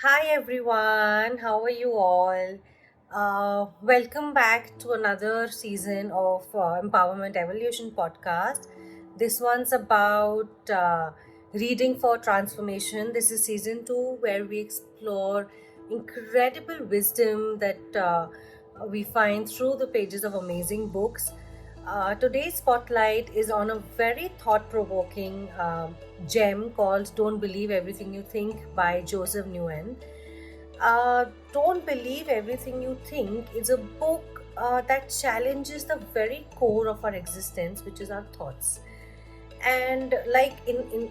Hi everyone, how are you all? Welcome back to another season of Empowerment Evolution podcast. This one's about reading for transformation. This is season 2, where we explore incredible wisdom that we find through the pages of amazing books. Today's spotlight is on a very thought provoking gem called Don't Believe Everything You Think by Joseph Nguyen. Don't Believe Everything You Think is a book that challenges the very core of our existence, which is our thoughts. And like in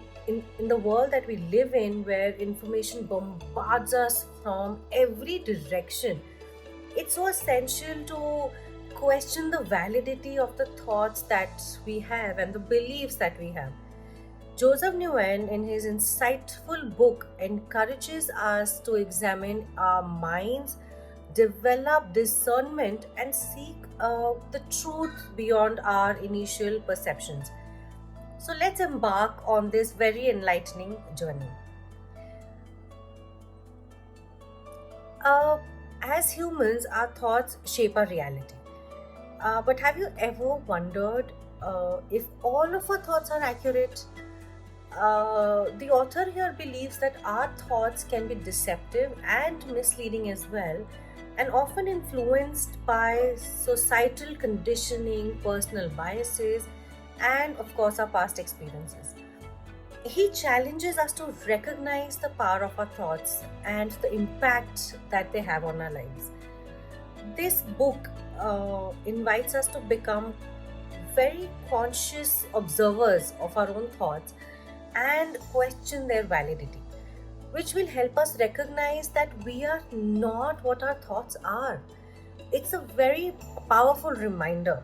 the world that we live in, where information bombards us from every direction, it's so essential to question the validity of the thoughts that we have and the beliefs that we have. Joseph Nguyen, in his insightful book, encourages us to examine our minds, develop discernment, and seek the truth beyond our initial perceptions. So let's embark on this very enlightening journey. Uh, as humans, our thoughts shape our reality. But have you ever wondered if all of our thoughts are accurate? The author here believes that our thoughts can be deceptive and misleading as well, and often influenced by societal conditioning, personal biases, and of course, our past experiences. He challenges us to recognize the power of our thoughts and the impact that they have on our lives. This book invites us to become very conscious observers of our own thoughts and question their validity, which will help us recognize that we are not what our thoughts are. It's a very powerful reminder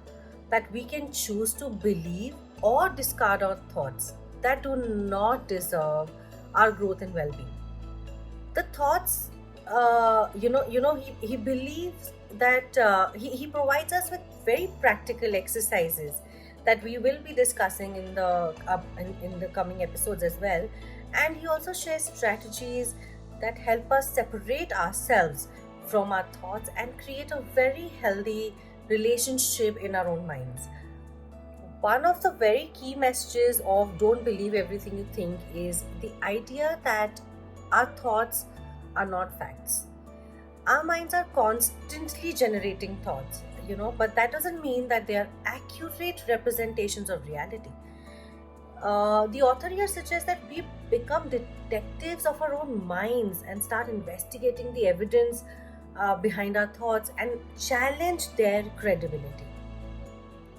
that we can choose to believe or discard our thoughts that do not deserve our growth and well-being. The thoughts, he believes that he provides us with very practical exercises that we will be discussing in the coming episodes as well. And he also shares strategies that help us separate ourselves from our thoughts and create a very healthy relationship in our own minds. One of the very key messages of Don't Believe Everything You Think is the idea that our thoughts are not facts. Our minds are constantly generating thoughts, but that doesn't mean that they are accurate representations of reality. The author here suggests that we become detectives of our own minds and start investigating the evidence behind our thoughts and challenge their credibility.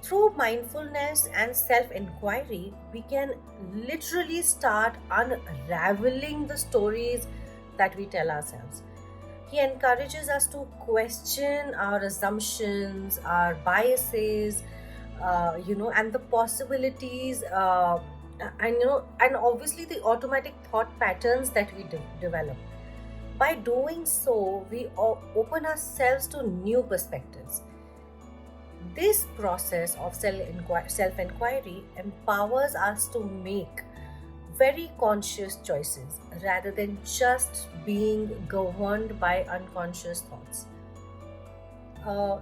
Through mindfulness and self inquiry, we can literally start unraveling the stories that we tell ourselves. He encourages us to question our assumptions, our biases, and the possibilities, and obviously the automatic thought patterns that we develop. By doing so, we open ourselves to new perspectives. This process of self inquiry empowers us to make very conscious choices rather than just being governed by unconscious thoughts. Uh,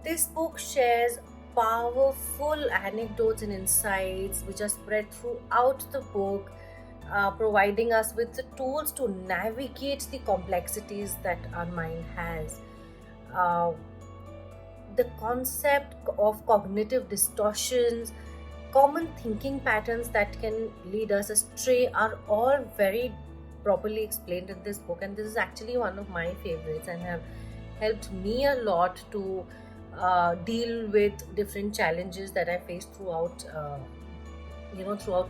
this book shares powerful anecdotes and insights which are spread throughout the book, providing us with the tools to navigate the complexities that our mind has. Uh, the concept of cognitive distortions, common thinking patterns that can lead us astray are all very properly explained in this book, and this is actually one of my favorites and have helped me a lot to deal with different challenges that I faced throughout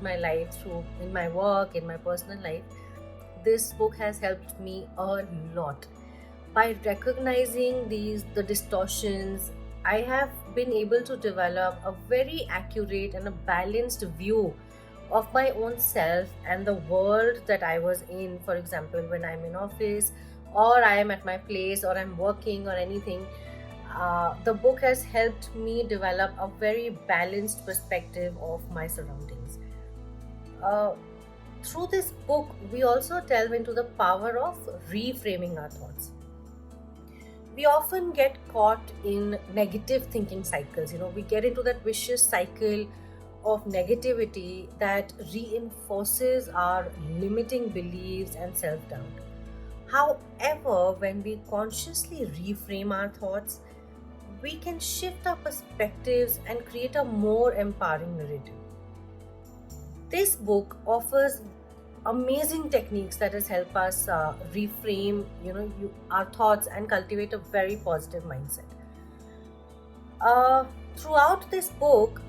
my life, through in my work, in my personal life. This book has helped me a lot. By recognizing the distortions, I have been able to develop a very accurate and a balanced view of my own self and the world that I was in. For example, when I'm in office, or I am at my place, or I'm working, or anything, the book has helped me develop a very balanced perspective of my surroundings. Uh, Through this book, we also delve into the power of reframing our thoughts. We often get caught in negative thinking cycles. We get into that vicious cycle of negativity that reinforces our limiting beliefs and self doubt. However, when we consciously reframe our thoughts, we can shift our perspectives and create a more empowering narrative. This book offers amazing techniques that has helped us reframe our thoughts and cultivate a very positive mindset. uh, Throughout this book,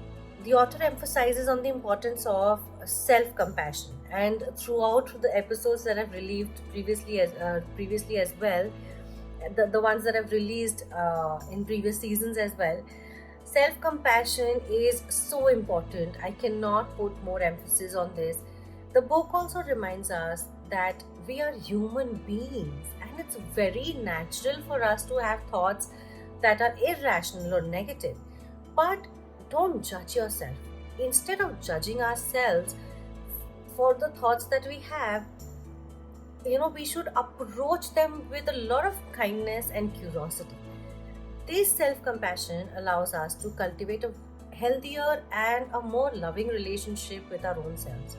the author emphasizes on the importance of self-compassion, and throughout the episodes that I've released previously as well, the ones that I've released in previous seasons as well, self-compassion is so important. I cannot put more emphasis on this. The book also reminds us that we are human beings, and it's very natural for us to have thoughts that are irrational or negative. But don't judge yourself. Instead of judging ourselves for the thoughts that we have, we should approach them with a lot of kindness and curiosity. This self compassion allows us to cultivate a healthier and a more loving relationship with our own selves.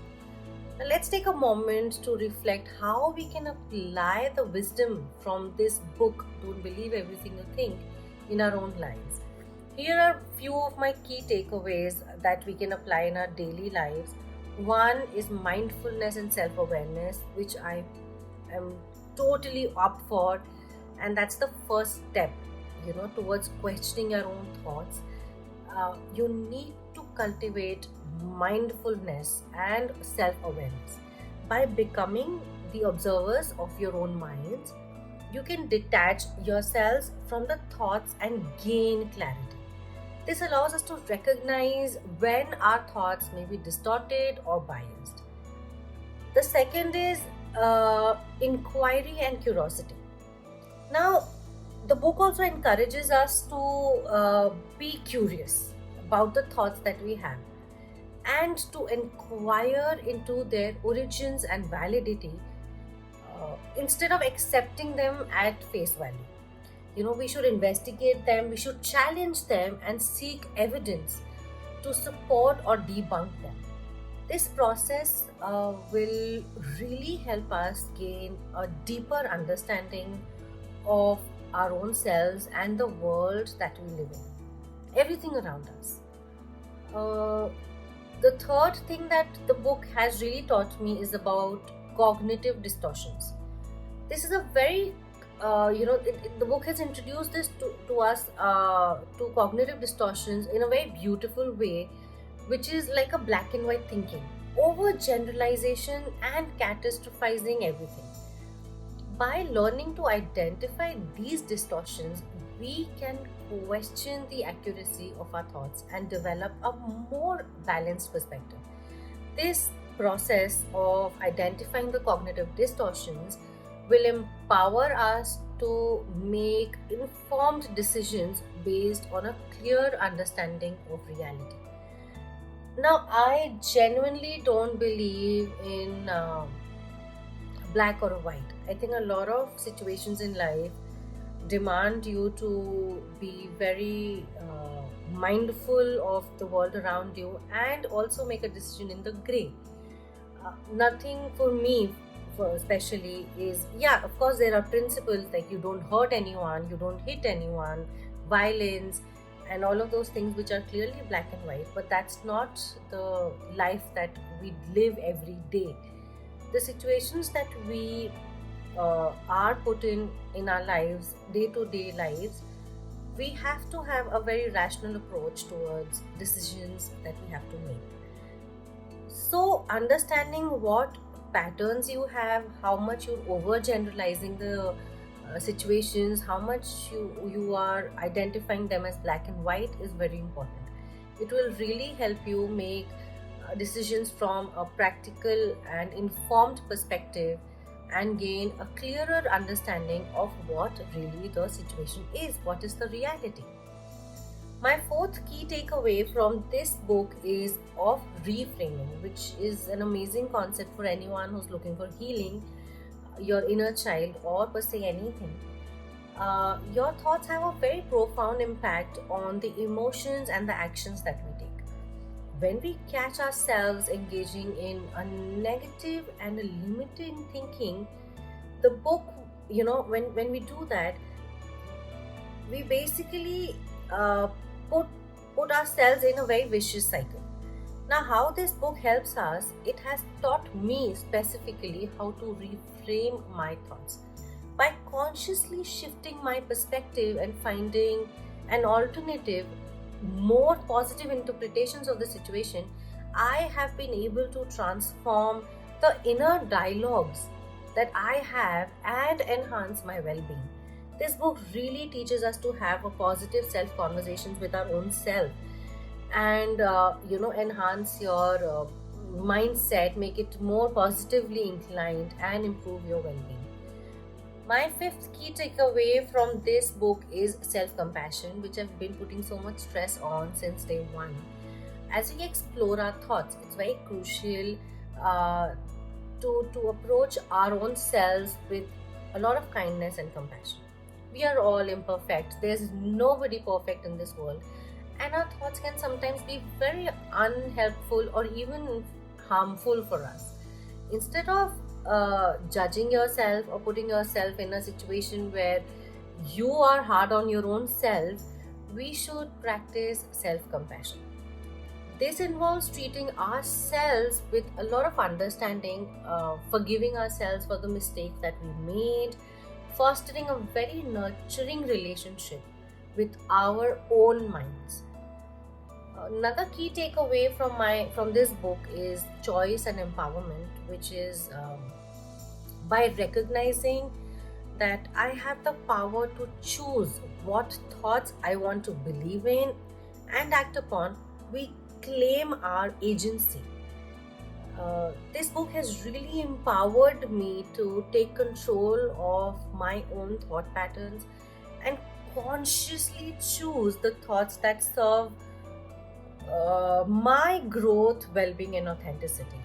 Now, let's take a moment to reflect how we can apply the wisdom from this book, Don't Believe Everything You Think, in our own lives. Here are few of my key takeaways that we can apply in our daily lives. One is mindfulness and self-awareness, which I am totally up for, and that's the first step, towards questioning your own thoughts. You need to cultivate mindfulness and self-awareness. By becoming the observers of your own minds, you can detach yourselves from the thoughts and gain clarity. This allows us to recognize when our thoughts may be distorted or biased. The second is inquiry and curiosity. Now, the book also encourages us to be curious about the thoughts that we have and to inquire into their origins and validity instead of accepting them at face value. We should investigate them, we should challenge them, and seek evidence to support or debunk them. This process will really help us gain a deeper understanding of our own selves and the world that we live in, everything around us. The third thing that the book has really taught me is about cognitive distortions. This is a very the book has introduced this to us to cognitive distortions in a very beautiful way, which is like a black and white thinking, overgeneralization, and catastrophizing everything. By learning to identify these distortions, we can question the accuracy of our thoughts and develop a more balanced perspective. This process of identifying the cognitive distortions will empower us to make informed decisions based on a clear understanding of reality. Now, I genuinely don't believe in black or white. I think a lot of situations in life demand you to be very mindful of the world around you and also make a decision in the gray. Nothing for me, for especially, is, yeah, of course, there are principles like you don't hurt anyone, you don't hit anyone, violence, and all of those things which are clearly black and white, but that's not the life that we live every day. The situations that we are put in our lives, day-to-day lives, we have to have a very rational approach towards decisions that we have to make. So understanding what patterns you have, how much you're overgeneralizing the situations, how much you are identifying them as black and white is very important. It will really help you make decisions from a practical and informed perspective and gain a clearer understanding of what really the situation is, what is the reality. My fourth key takeaway from this book is of reframing, which is an amazing concept for anyone who's looking for healing your inner child or per se anything. Your thoughts have a very profound impact on the emotions and the actions that we take. When we catch ourselves engaging in a negative and a limiting thinking, the book, when we do that, we basically put put ourselves in a very vicious cycle. Now, how this book helps us, it has taught me specifically how to reframe my thoughts by consciously shifting my perspective and finding an alternative, more positive interpretations of the situation. I have been able to transform the inner dialogues that I have and enhance my well-being. This book really teaches us to have a positive self conversations with our own self, and enhance your mindset, make it more positively inclined, and improve your well-being. My fifth key takeaway from this book is self-compassion, which I've been putting so much stress on since day one. As we explore our thoughts, it's very crucial uh, to approach our own selves with a lot of kindness and compassion. We are all imperfect. There's nobody perfect in this world, and our thoughts can sometimes be very unhelpful or even harmful for us. Instead of judging yourself or putting yourself in a situation where you are hard on your own self, we should practice self compassion. This involves treating ourselves with a lot of understanding, forgiving ourselves for the mistakes that we made, fostering a very nurturing relationship with our own minds. Another key takeaway from this book is choice and empowerment, which is by recognizing that I have the power to choose what thoughts I want to believe in and act upon. We claim our agency. This book has really empowered me to take control of my own thought patterns and consciously choose the thoughts that serve my growth, well-being, and authenticity.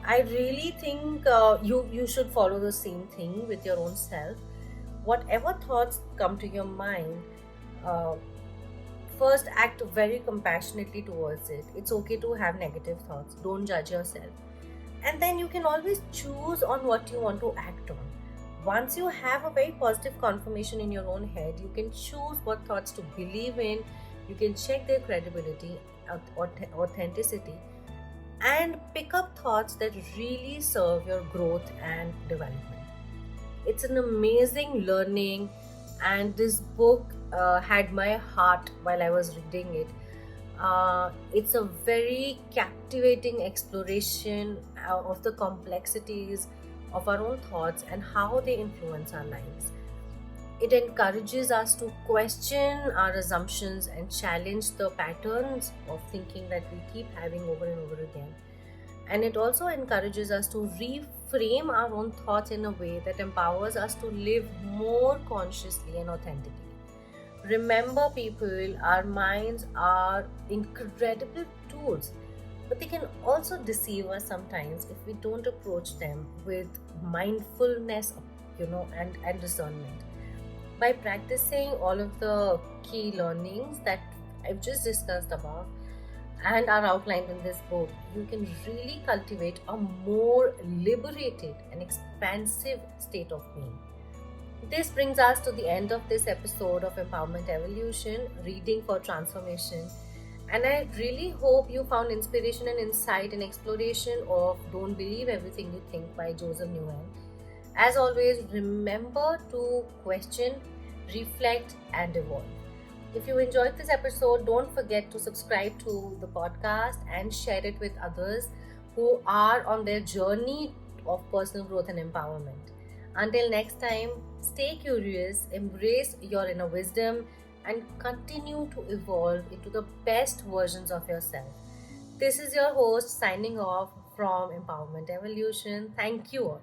I really think you should follow the same thing with your own self. Whatever thoughts come to your mind, uh, first act very compassionately towards it. It's okay to have negative thoughts. Don't judge yourself, and then you can always choose on what you want to act on. Once you have a very positive confirmation in your own head, you can choose what thoughts to believe in. You can check their credibility, authenticity, and pick up thoughts that really serve your growth and development. It's an amazing learning, and this book had my heart while I was reading it. It's a very captivating exploration of the complexities of our own thoughts and how they influence our lives. It encourages us to question our assumptions and challenge the patterns of thinking that we keep having over and over again. And it also encourages us to reframe our own thoughts in a way that empowers us to live more consciously and authentically. Remember, people, our minds are incredible tools, but they can also deceive us sometimes if we don't approach them with mindfulness, and discernment. By practicing all of the key learnings that I've just discussed above and are outlined in this book, you can really cultivate a more liberated and expansive state of being. This brings us to the end of this episode of Empowerment Evolution, Reading for Transformation. And I really hope you found inspiration and insight in exploration of Don't Believe Everything You Think by Joseph Nguyen. As always, remember to question, reflect, and evolve. If you enjoyed this episode, don't forget to subscribe to the podcast and share it with others who are on their journey of personal growth and empowerment. Until next time, stay curious, embrace your inner wisdom, and continue to evolve into the best versions of yourself. This is your host signing off from Empowerment Evolution. Thank you all.